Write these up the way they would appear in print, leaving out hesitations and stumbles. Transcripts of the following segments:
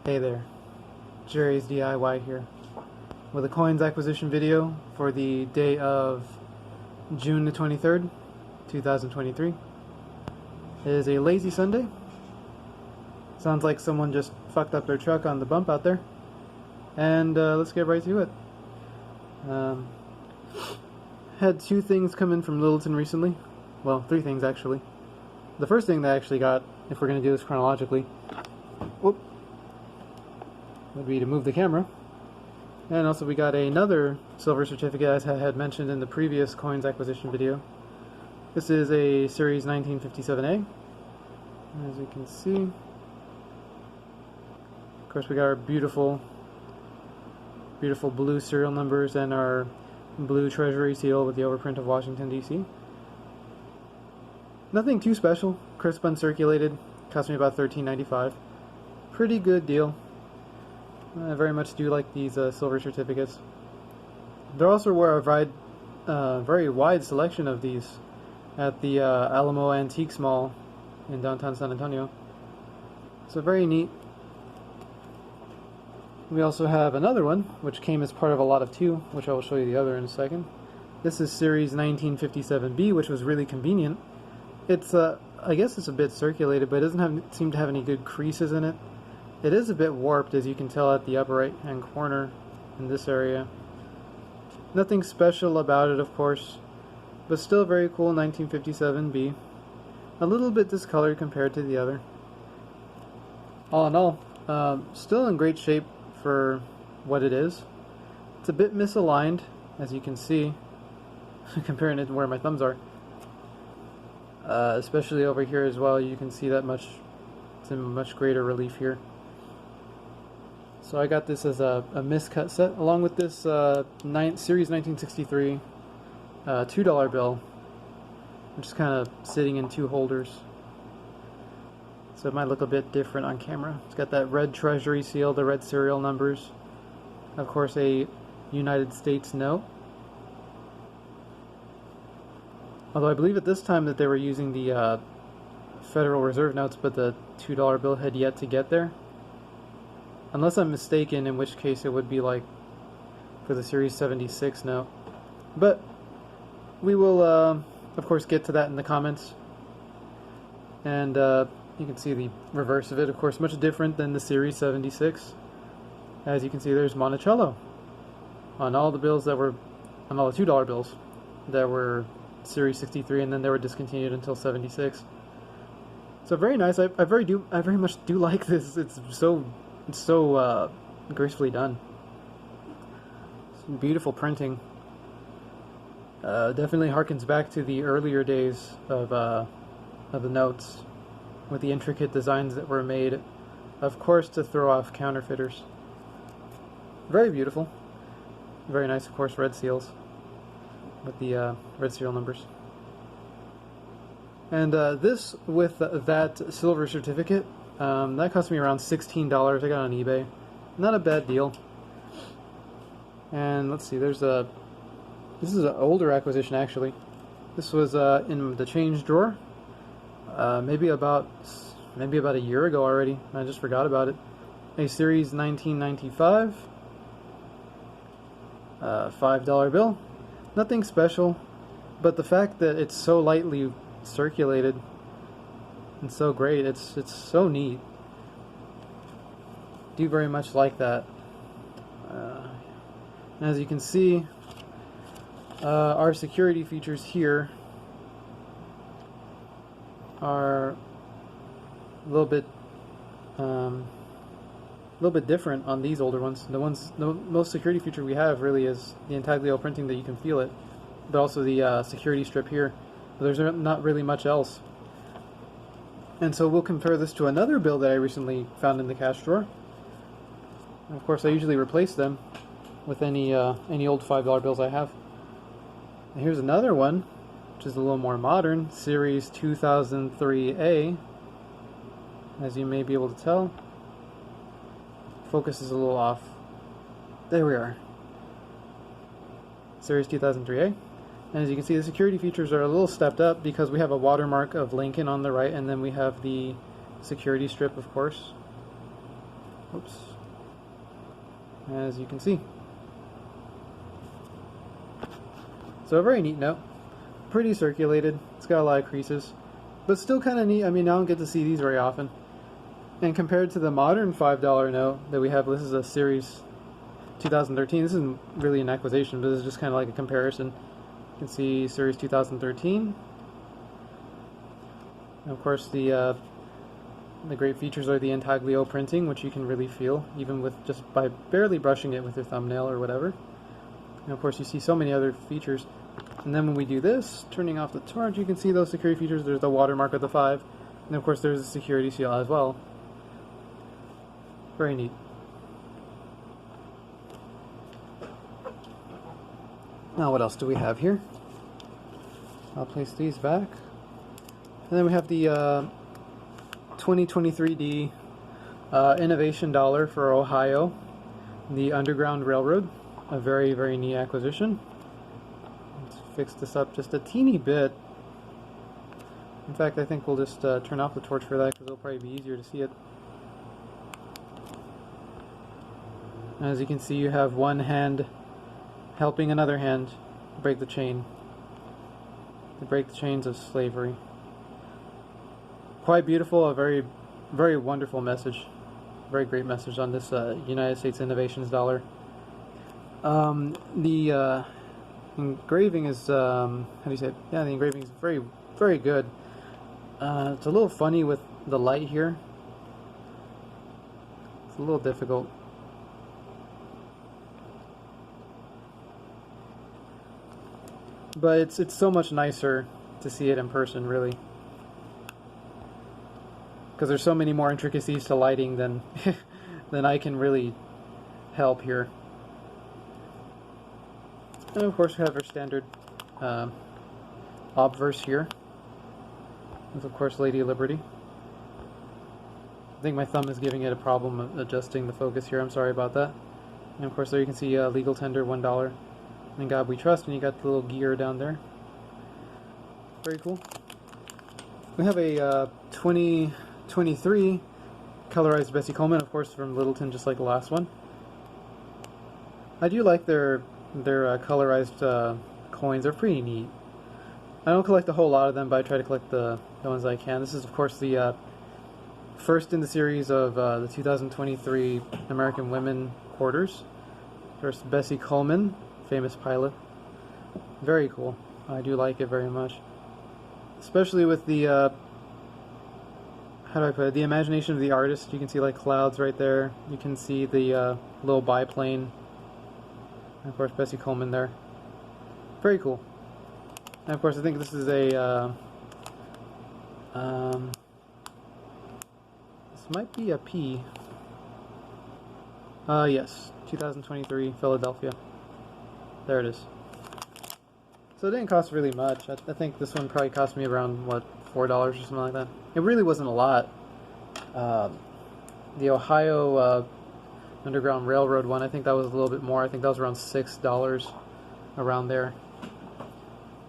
Hey there, Jerry's DIY here with a coins acquisition video for the day of June the 23rd, 2023. It is a lazy Sunday. Sounds like someone just fucked up their truck on the bump out there. And let's get right to it. Had two things come in from Littleton recently. Well, three things actually. The first thing that I actually got, if we're going to do this chronologically, would be to move the camera. And also we got another silver certificate, as I had mentioned in the previous coins acquisition video. This is a Series 1957A, as you can see. Of course we got our beautiful blue serial numbers and our blue treasury seal with the overprint of Washington, D.C. Nothing too special, crisp uncirculated, cost me about $13.95. Pretty good deal. I very much do like these silver certificates. There also were a very wide selection of these at the Alamo Antiques Mall in downtown San Antonio. So very neat. We also have another one, which came as part of a lot of two, which I will show you the other in a second. This is Series 1957B, which was really convenient. It's, I guess it's a bit circulated, but it doesn't seem to have any good creases in it. It is a bit warped, as you can tell at the upper right hand corner in this area. Nothing special about it, of course, but still very cool 1957B. A little bit discolored compared to the other. All in all, still in great shape for what it is. It's a bit misaligned, as you can see, comparing it to where my thumbs are. Especially over here as well, you can see that it's in much greater relief here. So I got this as a miscut set, along with this Series 1963 $2 bill, which is kind of sitting in two holders. So it might look a bit different on camera. It's got that red treasury seal, the red serial numbers. Of course, a United States note. Although I believe at this time that they were using the Federal Reserve notes, but the $2 bill had yet to get there. Unless I'm mistaken, in which case it would be like for the Series 76 note. But we will, of course, get to that in the comments. And you can see the reverse of it, of course, much different than the Series 76. As you can see, there's Monticello on all the bills that were, on all the $2 bills that were Series 63, and then they were discontinued until 76. So very nice. I very much do like this. It's so gracefully done. Some beautiful printing. Definitely harkens back to the earlier days of the notes, with the intricate designs that were made, of course, to throw off counterfeiters. Very beautiful. Very nice, of course, red seals with the red serial numbers. And this, with that silver certificate, that cost me around $16. I got it on eBay. Not a bad deal. And let's see, this is an older acquisition actually. This was in the change drawer. Maybe about a year ago already. I just forgot about it. A Series 1995 $5 bill. Nothing special, but the fact that it's so lightly circulated and so great, it's so neat. Do very much like that. As you can see, our security features here are a little bit different on these older ones. The most security feature we have really is the intaglio printing, that you can feel it, but also the security strip here. But there's not really much else. And so we'll compare this to another bill that I recently found in the cash drawer. And of course, I usually replace them with any old $5 bills I have. And here's another one, which is a little more modern, Series 2003A. As you may be able to tell, focus is a little off. There we are. Series 2003A. And as you can see, the security features are a little stepped up because we have a watermark of Lincoln on the right, and then we have the security strip, of course. Oops. As you can see. So a very neat note. Pretty circulated. It's got a lot of creases. But still kind of neat. I mean, I don't get to see these very often. And compared to the modern $5 note that we have, this is a series 2013. This isn't really an acquisition, but this is just kind of like a comparison. You can see series 2013. And of course, the great features are the intaglio printing, which you can really feel, even with just by barely brushing it with your thumbnail or whatever. And of course, you see so many other features. And then when we do this, turning off the torch, you can see those security features. There's the watermark of the 5, and of course there's a security seal as well. Very neat. Now what else do we have here? I'll place these back. And then we have the 2023D Innovation Dollar for Ohio, the Underground Railroad. A very, very neat acquisition. Let's fix this up just a teeny bit. In fact, I think we'll just turn off the torch for that because it'll probably be easier to see it. As you can see, you have one hand helping another hand break the chain. To break the chains of slavery. Quite beautiful, a very, very wonderful message. Very great message on this United States Innovations Dollar. The engraving is, how do you say it? Yeah, the engraving is very, very good. It's a little funny with the light here. It's a little difficult. But it's so much nicer to see it in person, really. Because there's so many more intricacies to lighting than than I can really help here. And of course we have our standard obverse here. With of course Lady Liberty. I think my thumb is giving it a problem adjusting the focus here. I'm sorry about that. And of course there you can see legal tender $1. In God We Trust, and you got the little gear down there. Very cool. We have a 2023 colorized Bessie Coleman, of course, from Littleton, just like the last one. I do like their colorized coins. They're pretty neat. I don't collect a whole lot of them, but I try to collect the ones I can. This is, of course, the first in the series of the 2023 American Women Quarters. First, Bessie Coleman. Famous pilot. Very cool. I do like it very much. Especially with the, how do I put it, the imagination of the artist. You can see like clouds right there. You can see the little biplane. And of course Bessie Coleman there. Very cool. And of course I think this is a, this might be a P. Yes, 2023 Philadelphia. There it is. So it didn't cost really much. I think this one probably cost me around, what, $4 or something like that. It really wasn't a lot. The Ohio Underground Railroad one, I think that was a little bit more. I think that was around $6, around there.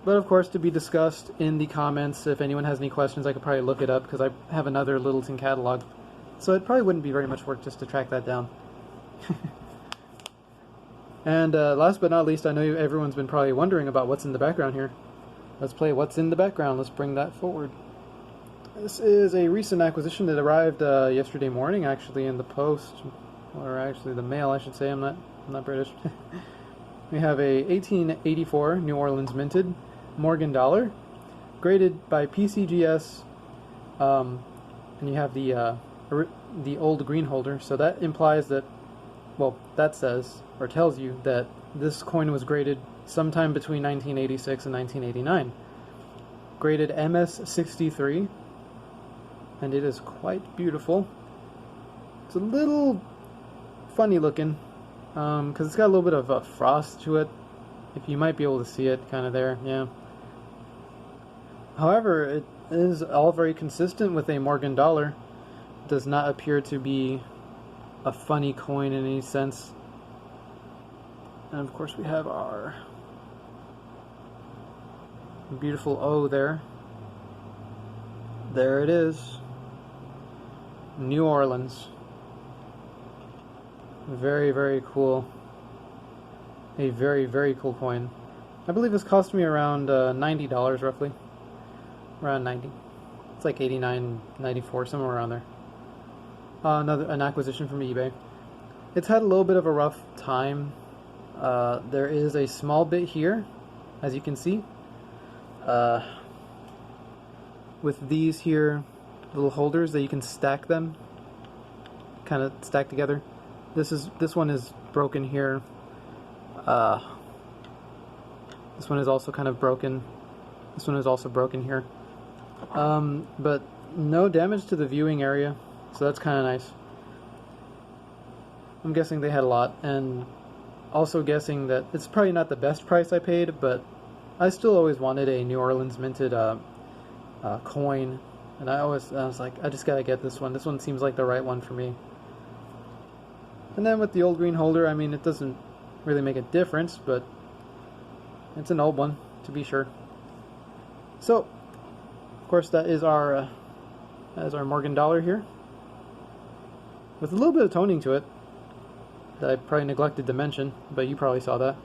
But of course, to be discussed in the comments. If anyone has any questions, I could probably look it up because I have another Littleton catalog. So it probably wouldn't be very much work just to track that down. And last but not least, I know everyone's been probably wondering about what's in the background here. Let's play What's in the Background. Let's bring that forward. This is a recent acquisition that arrived yesterday morning, actually, in the post, or actually the mail, I should say. I'm not British. We have a 1884 New Orleans minted Morgan dollar, graded by PCGS, and you have the old green holder. So that implies that, well, that says or tells you that this coin was graded sometime between 1986 and 1989. Graded MS63, and it is quite beautiful. It's a little funny looking, because it's got a little bit of a frost to it. If you might be able to see it, kind of there, yeah. However, it is all very consistent with a Morgan dollar. It does not appear to be a funny coin in any sense. And of course we have our beautiful O there. There it is. New Orleans. Very, very cool. A very, very cool coin. I believe this cost me around $90 roughly. Around 90. It's like 89.94, somewhere around there. An acquisition from eBay. It's had a little bit of a rough time. There is a small bit here, as you can see. With these here little holders that you can stack them, kind of stack together. This one is broken here. This one is also kind of broken. This one is also broken here. But no damage to the viewing area, so that's kind of nice. I'm guessing they had a lot, and also guessing that it's probably not the best price I paid, but I still always wanted a New Orleans minted coin, and I was like, I just gotta get this one. This one seems like the right one for me. And then with the old green holder, I mean, it doesn't really make a difference, but it's an old one, to be sure. So, of course, that is our Morgan dollar here, with a little bit of toning to it that I probably neglected to mention, but you probably saw that.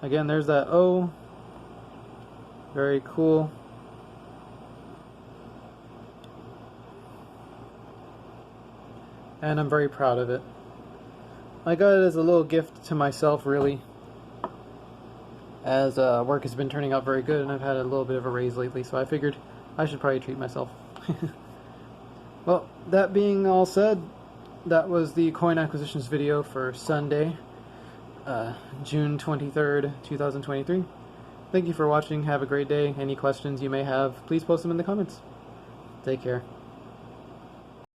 Again, there's that O. Very cool. And I'm very proud of it. I got it as a little gift to myself, really, as work has been turning out very good and I've had a little bit of a raise lately, so I figured I should probably treat myself. Well, that being all said, that was the coin acquisitions video for Sunday, June 23rd, 2023. Thank you for watching. Have a great day. Any questions you may have, please post them in the comments. Take care.